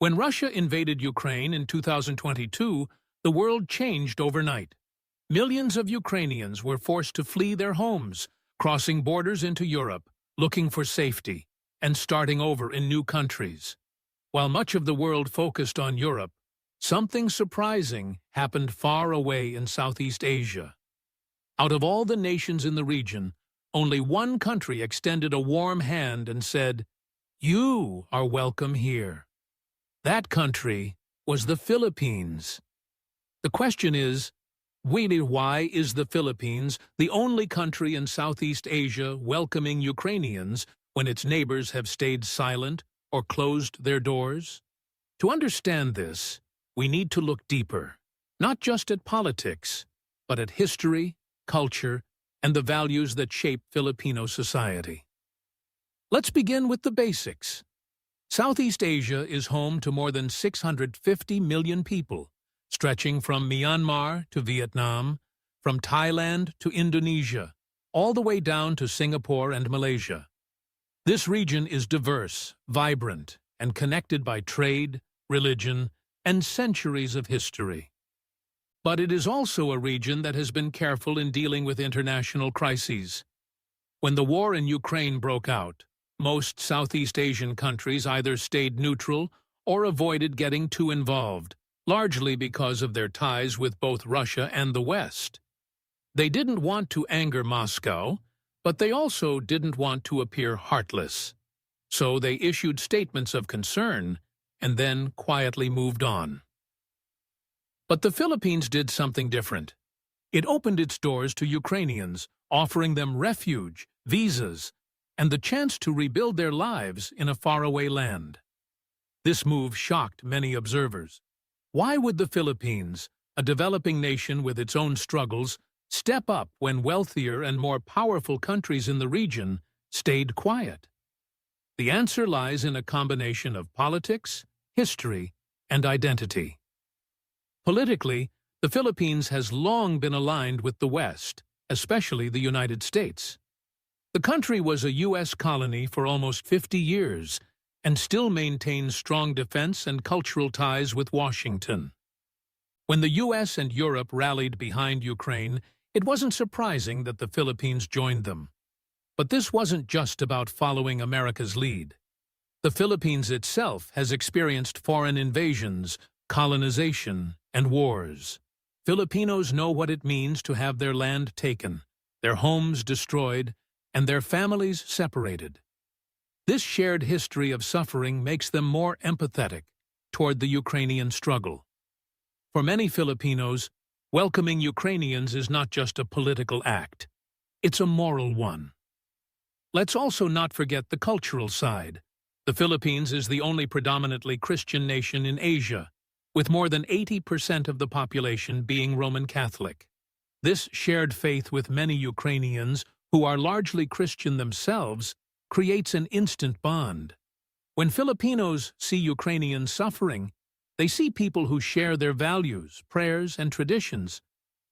When Russia invaded Ukraine in 2022, the world changed overnight. Millions of Ukrainians were forced to flee their homes, crossing borders into Europe, looking for safety, and starting over in new countries. While much of the world focused on Europe, something surprising happened far away in Southeast Asia. Out of all the nations in the region, only one country extended a warm hand and said, "You are welcome here." That country was the Philippines. The question is, really, why is the Philippines the only country in Southeast Asia welcoming Ukrainians when its neighbors have stayed silent or closed their doors? To understand this, we need to look deeper, not just at politics, but at history, culture, and the values that shape Filipino society. Let's begin with the basics. Southeast Asia is home to more than 650 million people, stretching from Myanmar to Vietnam, from Thailand to Indonesia, all the way down to Singapore and Malaysia. This region is diverse, vibrant, and connected by trade, religion, and centuries of history. But it is also a region that has been careful in dealing with international crises. When the war in Ukraine broke out, most Southeast Asian countries either stayed neutral or avoided getting too involved, largely because of their ties with both Russia and the West. They didn't want to anger Moscow, but they also didn't want to appear heartless. So they issued statements of concern and then quietly moved on. But the Philippines did something different. It opened its doors to Ukrainians, offering them refuge, visas, and the chance to rebuild their lives in a faraway land. This move shocked many observers. Why would the Philippines, a developing nation with its own struggles, step up when wealthier and more powerful countries in the region stayed quiet? The answer lies in a combination of politics, history, and identity. Politically, the Philippines has long been aligned with the West, especially the United States. The country was a U.S. colony for almost 50 years and still maintains strong defense and cultural ties with Washington. When the U.S. and Europe rallied behind Ukraine, it wasn't surprising that the Philippines joined them. But this wasn't just about following America's lead. The Philippines itself has experienced foreign invasions, colonization, and wars. Filipinos know what it means to have their land taken, their homes destroyed, and their families separated. This shared history of suffering makes them more empathetic toward the Ukrainian struggle. For many Filipinos, welcoming Ukrainians is not just a political act. It's a moral one. Let's also not forget the cultural side. The Philippines is the only predominantly Christian nation in Asia, with more than 80% of the population being Roman Catholic. This shared faith with many Ukrainians, who are largely Christian themselves, creates an instant bond. When Filipinos see Ukrainians suffering, they see people who share their values, prayers, and traditions.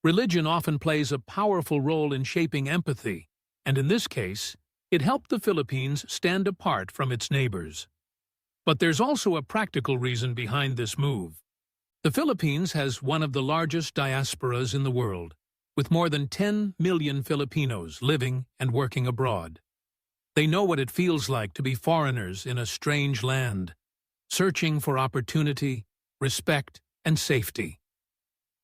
Religion often plays a powerful role in shaping empathy, and in this case, it helped the Philippines stand apart from its neighbors. But there's also a practical reason behind this move. The Philippines has one of the largest diasporas in the world, with more than 10 million Filipinos living and working abroad. They know what it feels like to be foreigners in a strange land, searching for opportunity, respect, and safety.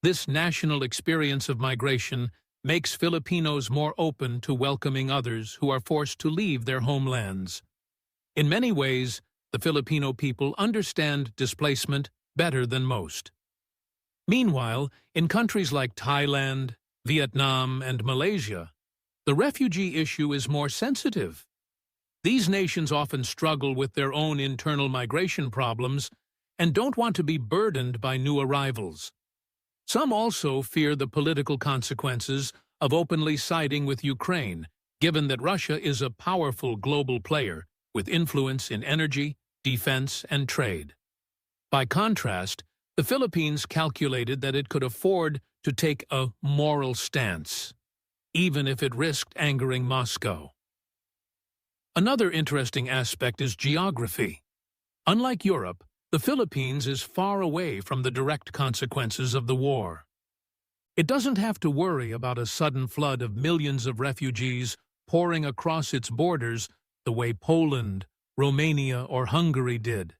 This national experience of migration makes Filipinos more open to welcoming others who are forced to leave their homelands. In many ways, the Filipino people understand displacement better than most. Meanwhile, in countries like Thailand, Vietnam, and Malaysia, the refugee issue is more sensitive. These nations often struggle with their own internal migration problems and don't want to be burdened by new arrivals. Some also fear the political consequences of openly siding with Ukraine, given that Russia is a powerful global player with influence in energy, defense, and trade. By contrast, the Philippines calculated that it could afford to take a moral stance, even if it risked angering Moscow. Another interesting aspect is geography. Unlike Europe, the Philippines is far away from the direct consequences of the war. It doesn't have to worry about a sudden flood of millions of refugees pouring across its borders the way Poland, Romania, or Hungary did.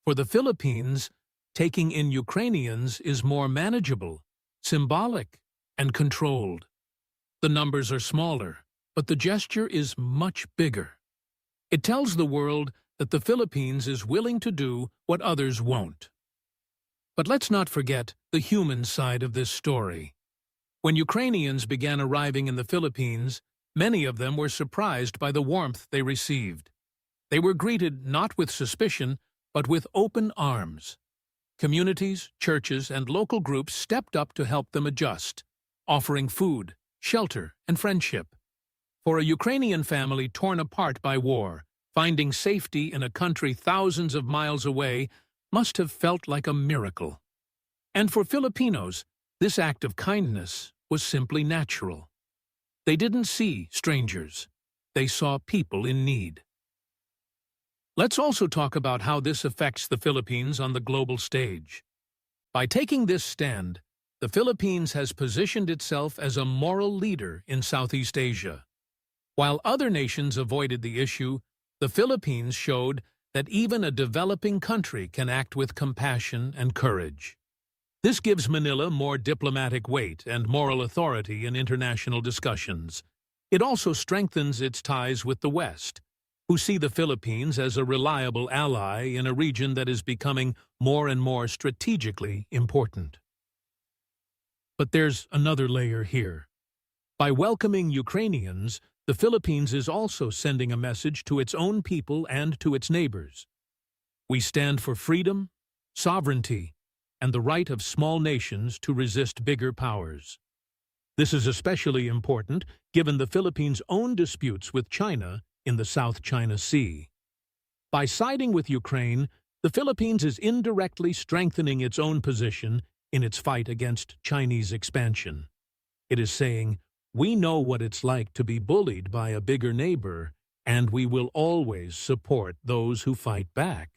For the Philippines, taking in Ukrainians is more manageable, symbolic, and controlled. The numbers are smaller, but the gesture is much bigger. It tells the world that the Philippines is willing to do what others won't. But let's not forget the human side of this story. When Ukrainians began arriving in the Philippines, many of them were surprised by the warmth they received. They were greeted not with suspicion, but with open arms. Communities, churches, and local groups stepped up to help them adjust, offering food, shelter, and friendship. For a Ukrainian family torn apart by war, finding safety in a country thousands of miles away must have felt like a miracle. And for Filipinos, this act of kindness was simply natural. They didn't see strangers. They saw people in need. Let's also talk about how this affects the Philippines on the global stage. By taking this stand, the Philippines has positioned itself as a moral leader in Southeast Asia. While other nations avoided the issue, the Philippines showed that even a developing country can act with compassion and courage. This gives Manila more diplomatic weight and moral authority in international discussions. It also strengthens its ties with the West, who see the Philippines as a reliable ally in a region that is becoming more and more strategically important. But there's another layer here. By welcoming Ukrainians, the Philippines is also sending a message to its own people and to its neighbors. We stand for freedom, sovereignty, and the right of small nations to resist bigger powers. This is especially important given the Philippines' own disputes with China in the South China Sea. By siding with Ukraine, the Philippines is indirectly strengthening its own position in its fight against Chinese expansion. It is saying, we know what it's like to be bullied by a bigger neighbor, and we will always support those who fight back.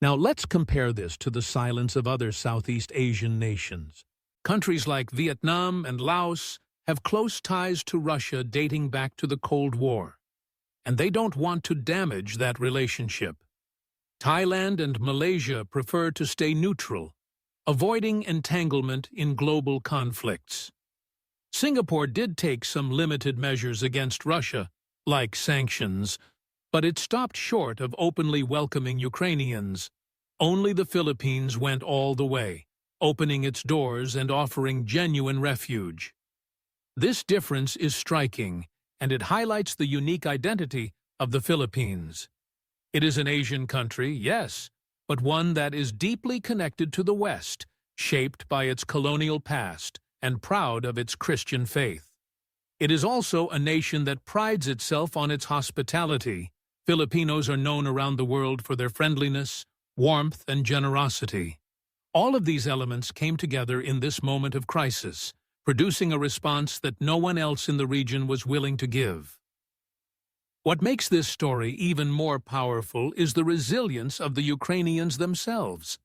Now let's compare this to the silence of other Southeast Asian nations. Countries like Vietnam and Laos have close ties to Russia dating back to the Cold War, and they don't want to damage that relationship. Thailand and Malaysia prefer to stay neutral, avoiding entanglement in global conflicts. Singapore did take some limited measures against Russia, like sanctions, but it stopped short of openly welcoming Ukrainians. Only the Philippines went all the way, opening its doors and offering genuine refuge. This difference is striking, and it highlights the unique identity of the Philippines. It is an Asian country, yes, but one that is deeply connected to the West, shaped by its colonial past and proud of its Christian faith. It is also a nation that prides itself on its hospitality. Filipinos are known around the world for their friendliness, warmth, and generosity. All of these elements came together in this moment of crisis, producing a response that no one else in the region was willing to give. What makes this story even more powerful is the resilience of the Ukrainians themselves.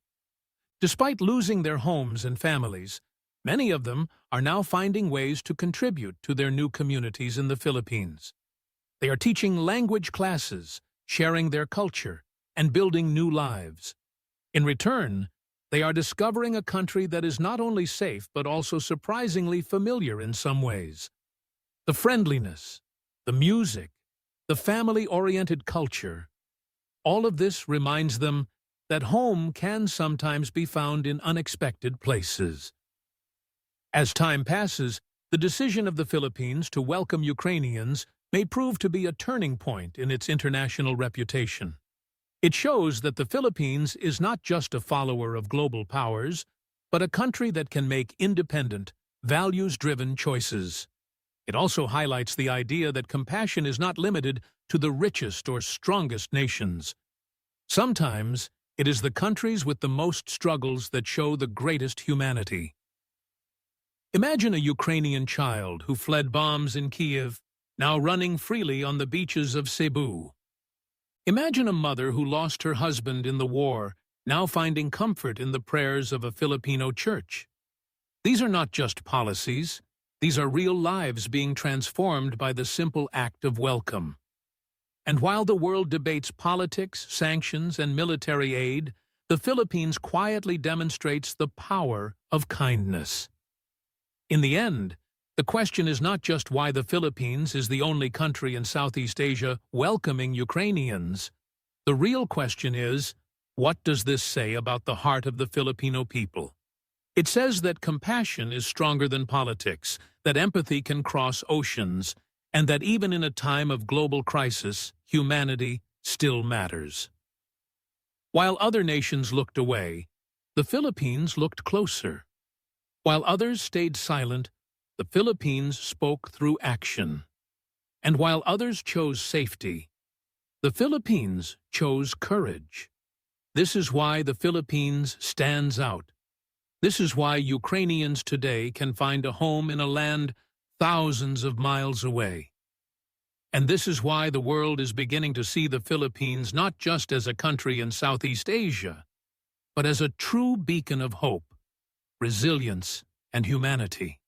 Despite losing their homes and families, many of them are now finding ways to contribute to their new communities in the Philippines. They are teaching language classes, sharing their culture, and building new lives. In return, they are discovering a country that is not only safe but also surprisingly familiar in some ways. The friendliness, the music, the family-oriented culture, all of this reminds them that home can sometimes be found in unexpected places. As time passes, the decision of the Philippines to welcome Ukrainians may prove to be a turning point in its international reputation. It shows that the Philippines is not just a follower of global powers, but a country that can make independent, values-driven choices. It also highlights the idea that compassion is not limited to the richest or strongest nations. Sometimes, it is the countries with the most struggles that show the greatest humanity. Imagine a Ukrainian child who fled bombs in Kiev, now running freely on the beaches of Cebu. Imagine a mother who lost her husband in the war, now finding comfort in the prayers of a Filipino church. These are not just policies, these are real lives being transformed by the simple act of welcome. And while the world debates politics, sanctions, and military aid, the Philippines quietly demonstrates the power of kindness. In the end, the question is not just why the Philippines is the only country in Southeast Asia welcoming Ukrainians. The real question is, what does this say about the heart of the Filipino people? It says that compassion is stronger than politics, that empathy can cross oceans, and that even in a time of global crisis, humanity still matters. While other nations looked away, the Philippines looked closer. While others stayed silent, the Philippines spoke through action. And while others chose safety, the Philippines chose courage. This is why the Philippines stands out. This is why Ukrainians today can find a home in a land thousands of miles away. And this is why the world is beginning to see the Philippines not just as a country in Southeast Asia, but as a true beacon of hope, resilience, and humanity.